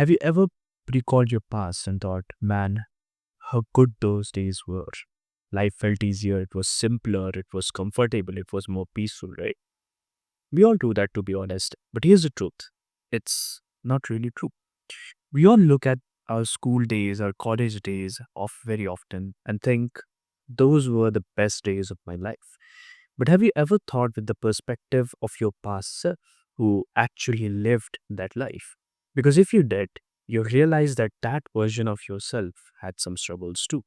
Have you ever recalled your past and thought, man, how good those days were? Life felt easier, it was simpler, it was comfortable, it was more peaceful, right? We all do that, to be honest. But here's the truth, it's not really true. We all look at our school days, our college days off very often and think those were the best days of my life. But have you ever thought with the perspective of your past self who actually lived that life? Because if you did, you realize that that version of yourself had some struggles too.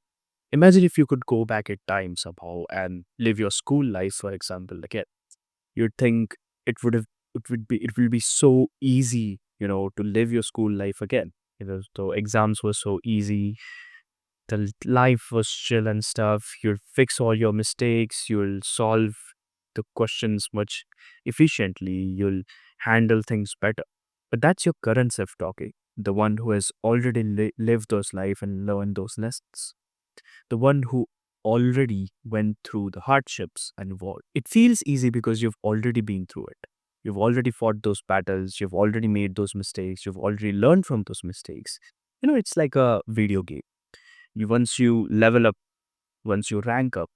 Imagine if you could go back in time somehow and live your school life, for example, again. You'd think it would have it will be so easy, to live your school life again. The exams were so easy, the life was chill and stuff. You'll fix all your mistakes, you'll solve the questions much efficiently, you'll handle things better. But that's your current self talking, the one who has already lived those life and learned those lessons, the one who already went through the hardships and evolved. It feels easy because you've already been through it. You've already fought those battles, you've already made those mistakes, you've already learned from those mistakes. It's like a video game. Once you level up, once you rank up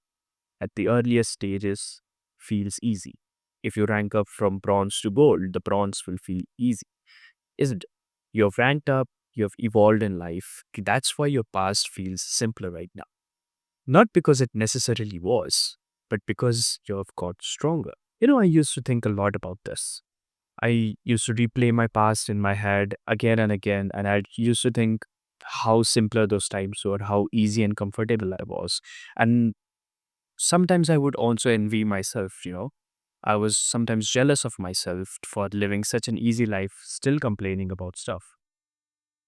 at the earliest stages, feels easy. If you rank up from bronze to gold, the bronze will feel easy, isn't it? You've ranked up, you've evolved in life. That's why your past feels simpler right now. Not because it necessarily was, but because you've got stronger. I used to think a lot about this. I used to replay my past in my head again and again, and I used to think how simpler those times were, how easy and comfortable I was. And sometimes I would also envy myself. I was sometimes jealous of myself for living such an easy life, still complaining about stuff.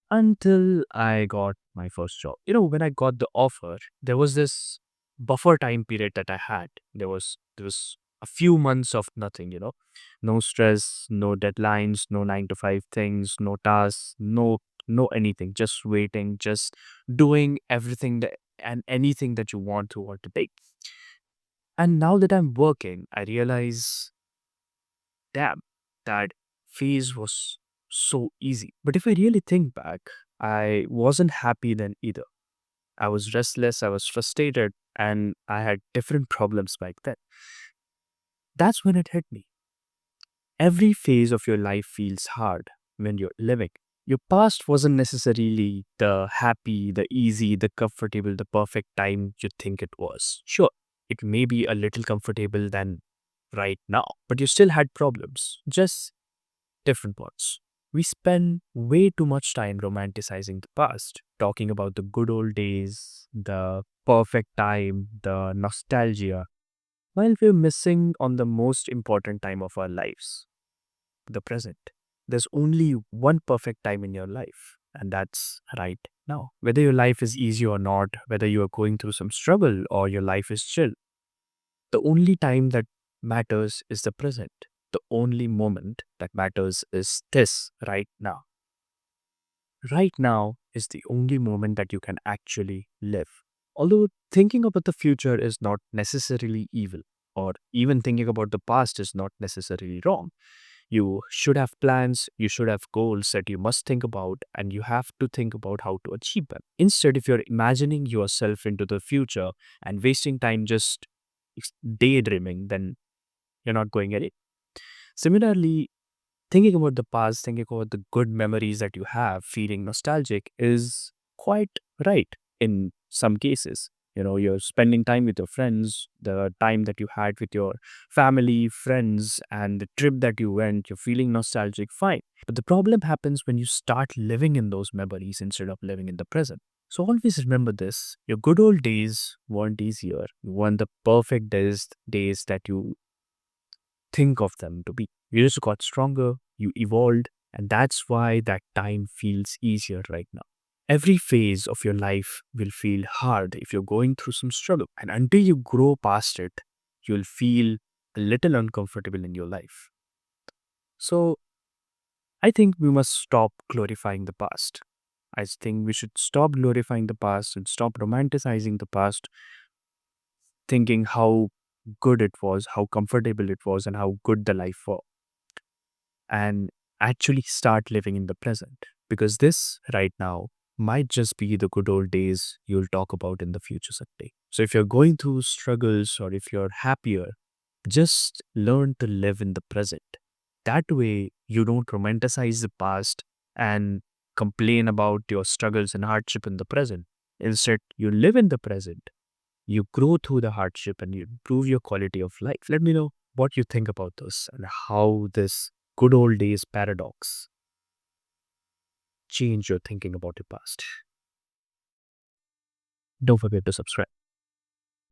Until I got my first job. When I got the offer, there was this buffer time period that I had. There was a few months of nothing. No stress, no deadlines, no 9 to 5 things, no tasks, no anything. Just waiting, just doing everything that and anything that you want throughout the day. And now that I'm working, I realize, damn, that phase was so easy. But if I really think back, I wasn't happy then either. I was restless, I was frustrated, and I had different problems back then. That's when it hit me. Every phase of your life feels hard when you're living. Your past wasn't necessarily the happy, the easy, the comfortable, the perfect time you think it was. Sure, it may be a little comfortable than right now, but you still had problems, just different ones. We spend way too much time romanticizing the past, talking about the good old days, the perfect time, the nostalgia, while we're missing on the most important time of our lives, the present. There's only one perfect time in your life, and that's right now. Whether your life is easy or not, whether you are going through some struggle or your life is chill, the only time that matters is the present. The only moment that matters is this right now. Right now is the only moment that you can actually live. Although thinking about the future is not necessarily evil, or even thinking about the past is not necessarily wrong. You should have plans, you should have goals that you must think about, and you have to think about how to achieve them. Instead, if you're imagining yourself into the future and wasting time just daydreaming, then you're not going at it. Similarly, thinking about the past, thinking about the good memories that you have, feeling nostalgic is quite right in some cases. You're spending time with your friends, the time that you had with your family, friends, and the trip that you went, you're feeling nostalgic, fine. But the problem happens when you start living in those memories instead of living in the present. So always remember this, your good old days weren't easier. You weren't the perfect days that you think of them to be. You just got stronger, you evolved, and that's why that time feels easier right now. Every phase of your life will feel hard if you're going through some struggle. And until you grow past it, you'll feel a little uncomfortable in your life. So I think we must stop glorifying the past. I think we should stop glorifying the past and stop romanticizing the past, thinking how good it was, how comfortable it was, and how good the life was, and actually start living in the present. because this right now might just be the good old days you'll talk about in the future someday. So if you're going through struggles or if you're happier, just learn to live in the present. That way, you don't romanticize the past and complain about your struggles and hardship in the present. Instead, you live in the present, you grow through the hardship, and you improve your quality of life. Let me know what you think about this and how this good old days paradox change your thinking about your past. Don't forget to subscribe.